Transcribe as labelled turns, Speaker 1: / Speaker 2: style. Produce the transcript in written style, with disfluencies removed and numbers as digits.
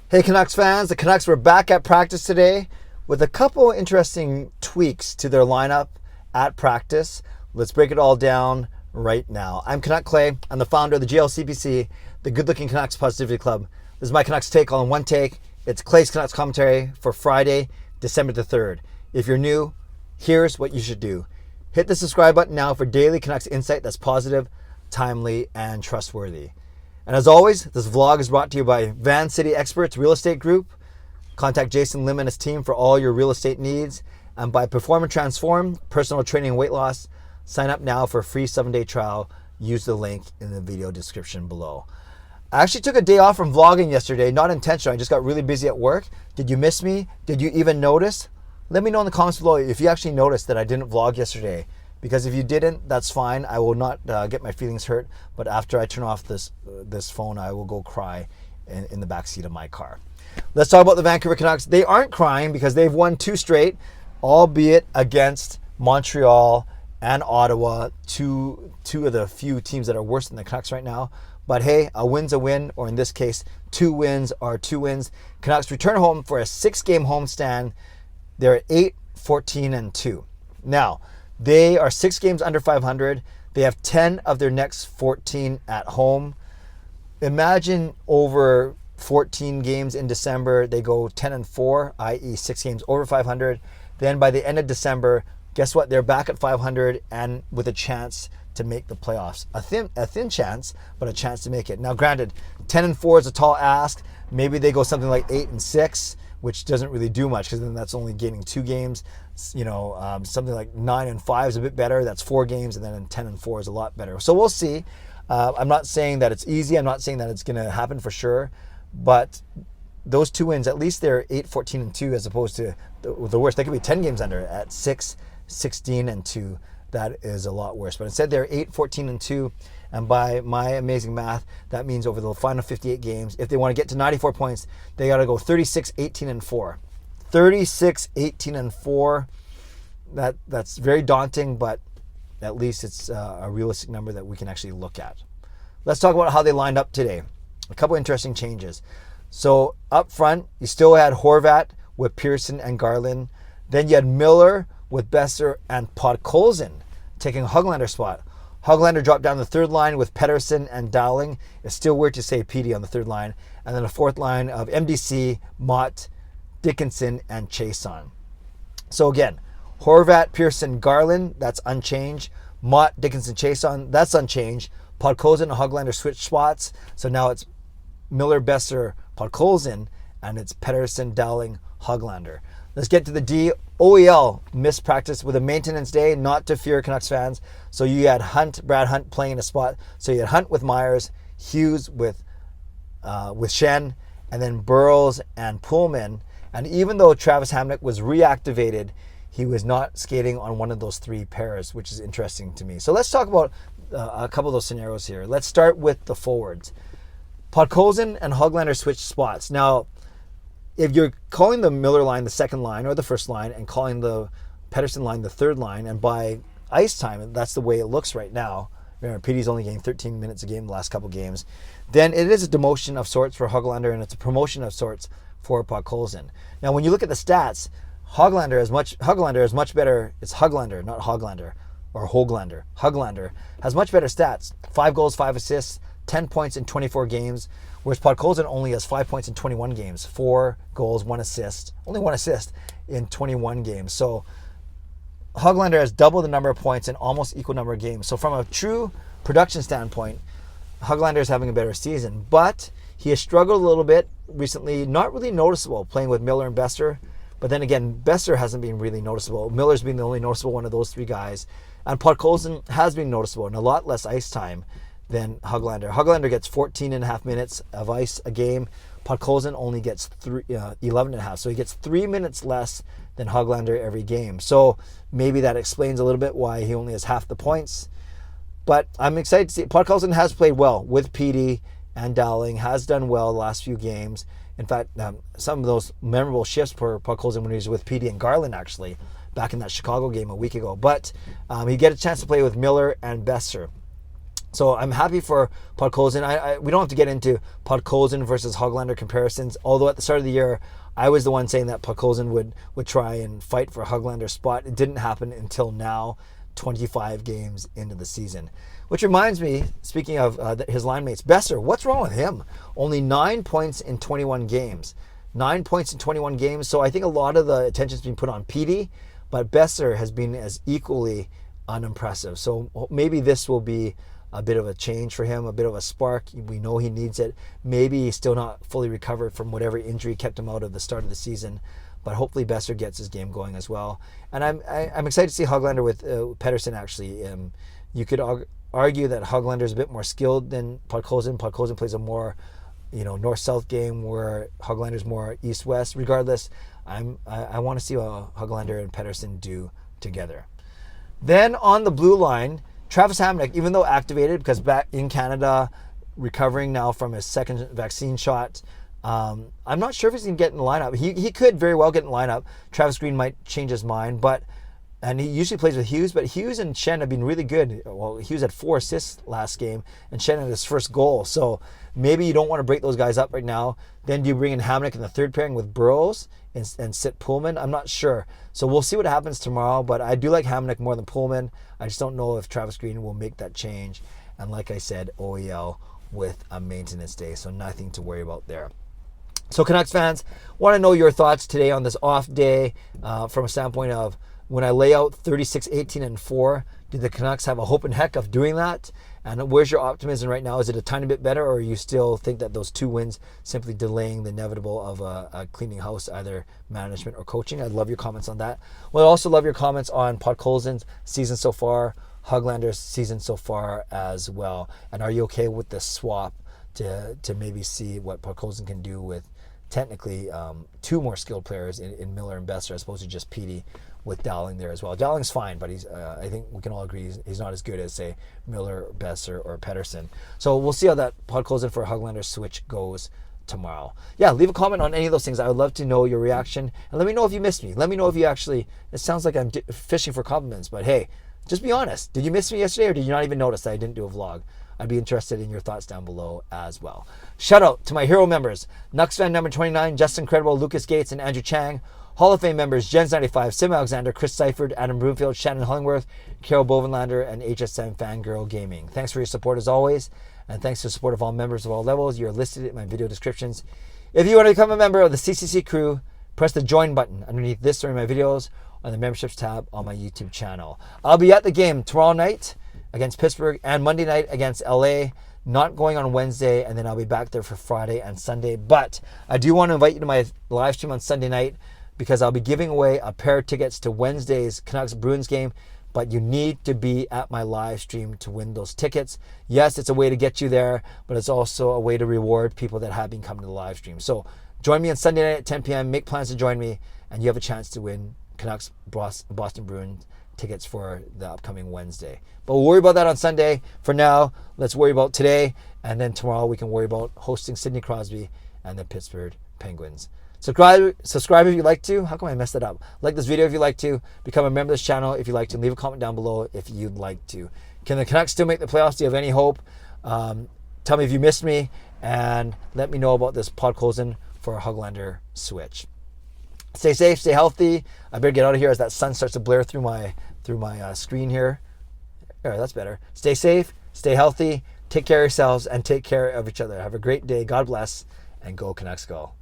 Speaker 1: Hey Canucks fans, the Canucks were back at practice today with a couple interesting tweaks to their lineup at practice. Let's break it all down right now. I'm Canuck Clay. I'm the founder of the GLCPC, the Good Looking Canucks Positivity Club. This is my Canucks take all in one take. It's Clay's Canucks commentary for Friday, December the 3rd. If you're new, here's what you should do. Hit the subscribe button now for daily Canucks insight that's positive, timely, and trustworthy. And as always, this vlog is brought to you by Van City Experts Real Estate Group. Contact Jason Lim and his team for all your real estate needs. And by Perform and Transform, personal training and weight loss. Sign up now for a free 7-day trial. Use the link in the video description below. I actually took a day off from vlogging yesterday, not intentional. I just got really busy at work. Did you miss me? Did you even notice? Let me know in the comments below if you actually noticed that I didn't vlog yesterday. Because if you didn't, that's fine. I will not get my feelings hurt. But after I turn off this phone, I will go cry in the backseat of my car. Let's talk about the Vancouver Canucks. They aren't crying because they've won 2 straight, albeit against Montreal and Ottawa, two of the few teams that are worse than the Canucks right now. But hey, a win's a win, or in this case, 2 wins are 2 wins. Canucks return home for a 6-game homestand. They're at 8-14-2. Now, they are 6 games under 500. They have 10 of their next 14 at home. Imagine over 14 games in December, they go 10-4, i.e. 6 games over 500. Then by the end of December, guess what? They're back at 500 and with a chance to make the playoffs. A thin chance, but a chance to make it. Now, granted, 10-4 is a tall ask. Maybe they go something like 8-6, which doesn't really do much because then that's only gaining 2 games. Something like 9-5 is a bit better. That's 4 games, and then 10-4 is a lot better. So we'll see. I'm not saying that it's easy. I'm not saying that it's going to happen for sure. But those 2 wins, at least they're 8-14-2 as opposed to the worst. They could be 10 games under at 6-16-2. That is a lot worse. But instead, they're 8-14-2. And by my amazing math, that means over the final 58 games, if they want to get to 94 points, they got to go 36-18-4. 36-18-4. That's very daunting, but at least it's a realistic number that we can actually look at. Let's talk about how they lined up today. A couple interesting changes. So up front, you still had Horvat with Pearson and Garland. Then you had Miller with Besser and Podkolzin taking Hoglander's spot. Hoglander dropped down the 3rd line with Pettersson and Dowling. It's still weird to say PD on the 3rd line. And then a 4th line of MDC, Mott, Dickinson, and Chason. So again, Horvat, Pearson, Garland, that's unchanged. Mott, Dickinson, Chason, that's unchanged. Podkolzin and Hoglander switched spots. So now it's Miller, Besser, Podkolzin, and it's Pettersson, Dowling, Hoglander. Let's get to the D. OEL missed practice with a maintenance day, not to fear Canucks fans. So you had Brad Hunt playing in a spot. So you had Hunt with Myers, Hughes with Shen, and then Burrows and Pullman. And even though Travis Hamonic was reactivated, he was not skating on one of those 3 pairs, which is interesting to me. So let's talk about a couple of those scenarios here. Let's start with the forwards. Podkolzin and Hoglander switched spots. Now, if you're calling the Miller line the 2nd line or the 1st line and calling the Pettersson line the 3rd line, and by ice time, that's the way it looks right now. Remember, PD's only getting 13 minutes a game the last couple games. Then it is a demotion of sorts for Hoglander, and it's a promotion of sorts for Podkolzin. Now, when you look at the stats, Hoglander is much better. It's Hoglander, not Hoglander or Hoglander. Hoglander has much better stats. 5 goals, 5 assists, 10 points in 24 games, whereas Podkolzin only has 5 points in 21 games, 4 goals, 1 assist, only 1 assist in 21 games. So Hoglander has double the number of points in almost equal number of games. So from a true production standpoint, Hoglander is having a better season, but he has struggled a little bit recently, not really noticeable playing with Miller and Besser. But then again, Besser hasn't been really noticeable. Miller's been the only noticeable one of those 3 guys. And Podkolzin has been noticeable and a lot less ice time than Hoglander. Hoglander gets 14.5 minutes of ice a game. Podkolzin only gets 11.5. So he gets 3 minutes less than Hoglander every game. So maybe that explains a little bit why he only has half the points. But I'm excited to see. Podkolzin has played well with PD and Dowling, has done well the last few games. In fact, some of those memorable shifts for Podkolzin when he was with PD and Garland, actually, back in that Chicago game a week ago. But he get a chance to play with Miller and Besser. So I'm happy for Podkolzin. We don't have to get into Podkolzin versus Hoglander comparisons, although at the start of the year, I was the one saying that Podkolzin would try and fight for Hoglander's spot. It didn't happen until now, 25 games into the season. Which reminds me, speaking of his line mates, Besser, what's wrong with him? Only 9 points in 21 games. 9 points in 21 games. So I think a lot of the attention's been put on Petey, but Besser has been as equally unimpressive. So maybe this will be a bit of a change for him, a bit of a spark. We know he needs it. Maybe he's still not fully recovered from whatever injury kept him out of the start of the season, but hopefully Besser gets his game going as well. And I'm excited to see Hoglander with Pettersson, actually. You could argue that Hoglander is a bit more skilled than Podkolzin. Podkolzin plays a more, north-south game, where Hoglander is more east-west. Regardless, I want to see what Hoglander and Pettersson do together. Then on the blue line, Travis Hamonic, even though activated because back in Canada, recovering now from his second vaccine shot, I'm not sure if he's going to get in the lineup. He could very well get in the lineup. Travis Green might change his mind, and he usually plays with Hughes, but Hughes and Shen have been really good. Well, Hughes had 4 assists last game, and Shen had his first goal. So maybe you don't want to break those guys up right now. Then do you bring in Hamonic in the third pairing with Burrows and sit Pullman? I'm not sure. So we'll see what happens tomorrow, but I do like Hamonic more than Pullman. I just don't know if Travis Green will make that change. And like I said, OEL with a maintenance day, so nothing to worry about there. So Canucks fans, want to know your thoughts today on this off day from a standpoint of, when I lay out 36, 18, and 4, did the Canucks have a hope in heck of doing that? And where's your optimism right now? Is it a tiny bit better, or you still think that those 2 wins simply delaying the inevitable of a cleaning house, either management or coaching? I'd love your comments on that. Well, I'd also love your comments on Podkolzin's season so far, Hoglander's season so far as well. And are you okay with the swap to maybe see what Podkolzin can do with technically 2 more skilled players in Miller and Besser, as opposed to just Petey, with Dowling there as well. Dowling's fine, but I think we can all agree he's not as good as, say, Miller, Besser, or Pettersson. So we'll see how that Podkolzin for Hoglander switch goes tomorrow. Yeah, leave a comment on any of those things. I would love to know your reaction. And let me know if you missed me. Let me know if you actually, it sounds like I'm fishing for compliments, but hey, just be honest. Did you miss me yesterday, or did you not even notice that I didn't do a vlog? I'd be interested in your thoughts down below as well. Shout out to my hero members, Nux fan number 29, Justin Credible, Lucas Gates, and Andrew Chang. Hall of Fame members, Jens95, Sim Alexander, Chris Seifert, Adam Broomfield, Shannon Hollingworth, Carol Bovenlander, and HSM Fangirl Gaming. Thanks for your support as always, and thanks to the support of all members of all levels. You're listed in my video descriptions. If you want to become a member of the CCC Crew, press the join button underneath this or in my videos on the memberships tab on my YouTube channel. I'll be at the game tomorrow night against Pittsburgh and Monday night against LA. Not going on Wednesday, and then I'll be back there for Friday and Sunday. But I do want to invite you to my live stream on Sunday night, because I'll be giving away a pair of tickets to Wednesday's Canucks Bruins game, but you need to be at my live stream to win those tickets. Yes, it's a way to get you there, but it's also a way to reward people that have been coming to the live stream. So join me on Sunday night at 10 p.m. Make plans to join me, and you have a chance to win Canucks Boston Bruins tickets for the upcoming Wednesday. But we'll worry about that on Sunday. For now, let's worry about today, and then tomorrow we can worry about hosting Sidney Crosby and the Pittsburgh Penguins. Subscribe if you'd like to. How come I messed that up? Like this video if you'd like to. Become a member of this channel if you'd like to. Leave a comment down below if you'd like to. Can the Canucks still make the playoffs? Do you have any hope? Tell me if you missed me, and let me know about this Podkolzin for a Hoglander switch. Stay safe, stay healthy. I better get out of here as that sun starts to blare through my screen here. There, that's better. Stay safe, stay healthy, take care of yourselves, and take care of each other. Have a great day. God bless, and go Canucks go.